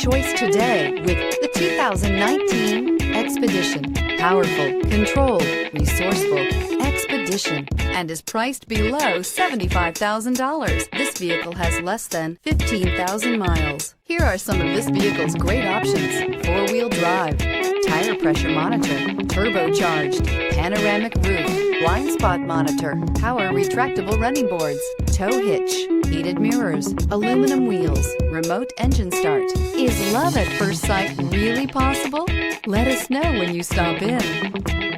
choice today with the 2019 Expedition. Powerful, controlled, resourceful Expedition, and is priced below $75,000. This vehicle has less than 15,000 miles. Here are some of this vehicle's great options: four-wheel drive, tire pressure monitor, turbocharged, panoramic roof, blind spot monitor, power retractable running boards, tow hitch, heated mirrors, aluminum wheels, remote engine start. Is love at first sight really possible? Let us know when you stop in.